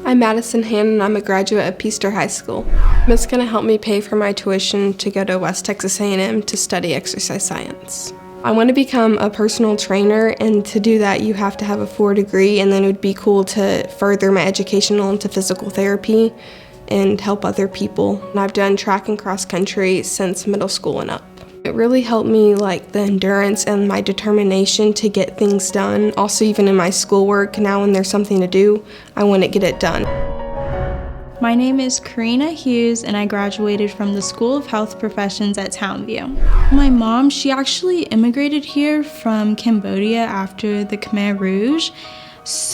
I'm Madison Hand and I'm a graduate of Peaster High School. It's going to help me pay for my tuition to go to West Texas A&M to study exercise science. I want to become a personal trainer, and to do that you have to have a 4 degree, and then it would be cool to further my education into physical therapy and help other people. And I've done track and cross country since middle school and up. It really helped me, like the endurance and my determination to get things done. Also, even in my schoolwork, now when there's something to do, I want to get it done. My name is Karina Hughes, and I graduated from the School of Health Professions at Townview. My mom, she actually immigrated here from Cambodia after the Khmer Rouge.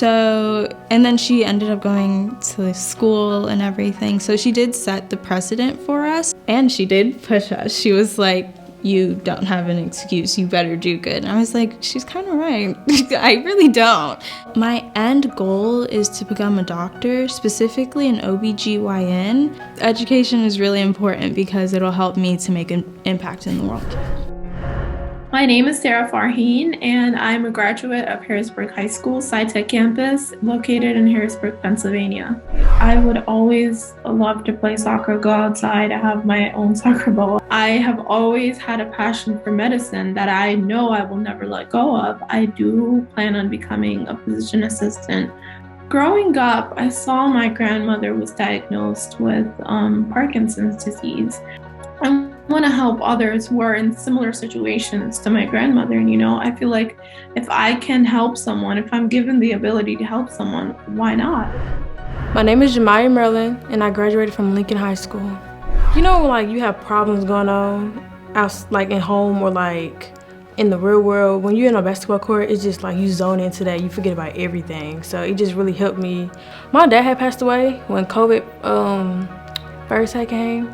And then she ended up going to school and everything. So she did set the precedent for us, and she did push us. She was like, "You don't have an excuse, you better do good." And I was like, she's kind of right. I really don't. My end goal is to become a doctor, specifically an OBGYN. Education is really important because it'll help me to make an impact in the world. My name is Sara Farheen, and I'm a graduate of Harrisburg High School SciTech campus, located in Harrisburg, Pennsylvania. I would always love to play soccer, go outside, have my own soccer ball. I have always had a passion for medicine that I know I will never let go of. I do plan on becoming a physician assistant. Growing up, I saw my grandmother was diagnosed with Parkinson's disease. I want to help others who are in similar situations to my grandmother. And, I feel like if I can help someone, if I'm given the ability to help someone, why not? My name is Jamari Merlin, and I graduated from Lincoln High School. You have problems going on out, in home or in the real world. When you're in a basketball court, it's just you zone into that. You forget about everything. So it just really helped me. My dad had passed away when COVID first had came.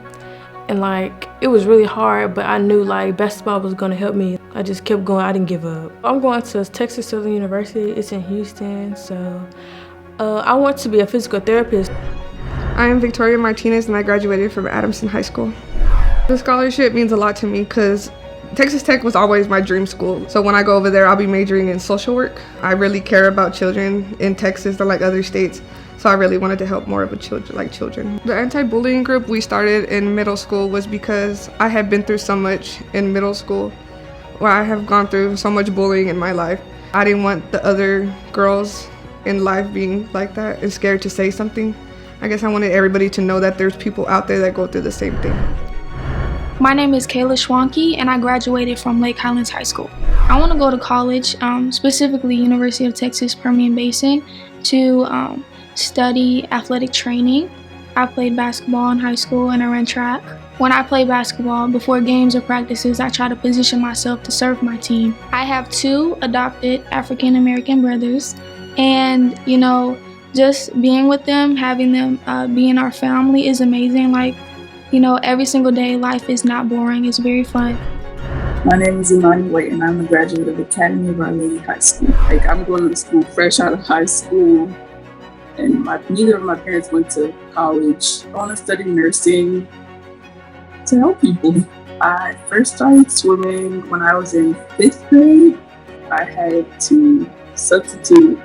And it was really hard, but I knew basketball was gonna help me. I just kept going, I didn't give up. I'm going to Texas Southern University, it's in Houston, so I want to be a physical therapist. I am Victoria Martinez and I graduated from Adamson High School. The scholarship means a lot to me because Texas Tech was always my dream school. So when I go over there, I'll be majoring in social work. I really care about children in Texas or other states. So I really wanted to help more of children. The anti-bullying group we started in middle school was because I had been through so much in middle school, where I have gone through so much bullying in my life. I didn't want the other girls in life being like that and scared to say something. I guess I wanted everybody to know that there's people out there that go through the same thing. My name is Kayla Schwanke, and I graduated from Lake Highlands High School. I want to go to college, specifically University of Texas Permian Basin, to study athletic training. I played basketball in high school and I ran track. When I play basketball, before games or practices, I try to position myself to serve my team. I have 2 adopted African American brothers, and just being with them, having them be in our family is amazing. Every single day life is not boring, it's very fun. My name is Imani White, and I'm a graduate of Academy of Our Lady High School. I'm going to school fresh out of high school, and neither of my parents went to college. I want to study nursing to help people. I first started swimming when I was in 5th grade. I had to substitute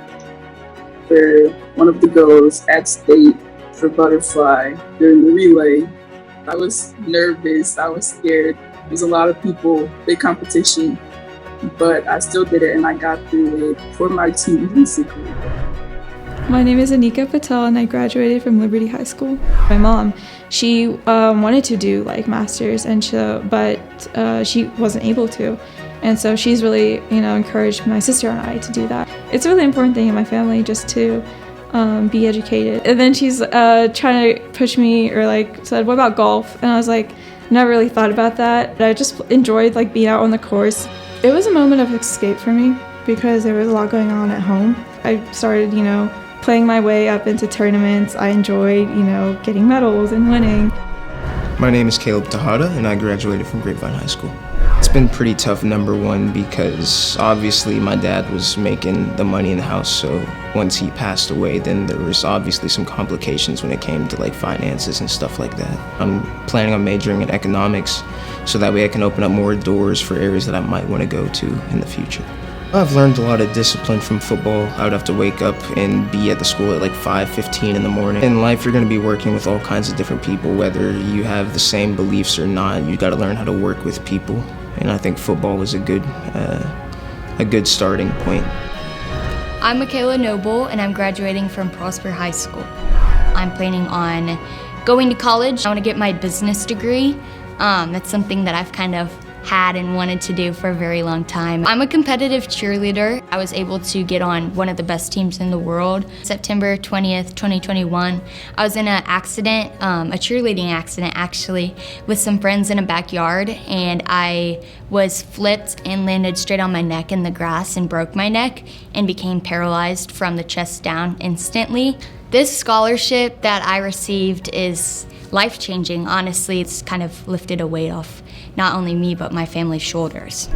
for one of the girls at state for butterfly during the relay. I was nervous, I was scared. There was a lot of people, big competition, but I still did it and I got through it for my team, basically. My name is Anika Patel and I graduated from Liberty High School. My mom, she wanted to do masters, but she wasn't able to. And so she's really, encouraged my sister and I to do that. It's a really important thing in my family just to be educated. And then she's trying to push me or said, "What about golf?" And I was like, never really thought about that. I just enjoyed being out on the course. It was a moment of escape for me because there was a lot going on at home. I started, playing my way up into tournaments. I enjoyed, getting medals and winning. My name is Tejada and I graduated from Grapevine High School. It's been pretty tough, number one, because obviously my dad was making the money in the house, so once he passed away, then there was obviously some complications when it came to finances and stuff like that. I'm planning on majoring in economics so that way I can open up more doors for areas that I might want to go to in the future. I've learned a lot of discipline from football. I would have to wake up and be at the school at like 5:15 in the morning. In life, you're going to be working with all kinds of different people, whether you have the same beliefs or not. You got to learn how to work with people, and I think football was a good starting point. I'm Makayla Noble, and I'm graduating from Prosper High School. I'm planning on going to college. I want to get my business degree. That's something that I've kind of had and wanted to do for a very long time. I'm a competitive cheerleader. I was able to get on one of the best teams in the world. September 20th, 2021, I was in an accident, a cheerleading accident actually, with some friends in a backyard, and I was flipped and landed straight on my neck in the grass and broke my neck and became paralyzed from the chest down instantly. This scholarship that I received is life-changing. Honestly, it's kind of lifted a weight off not only me, but my family's shoulders.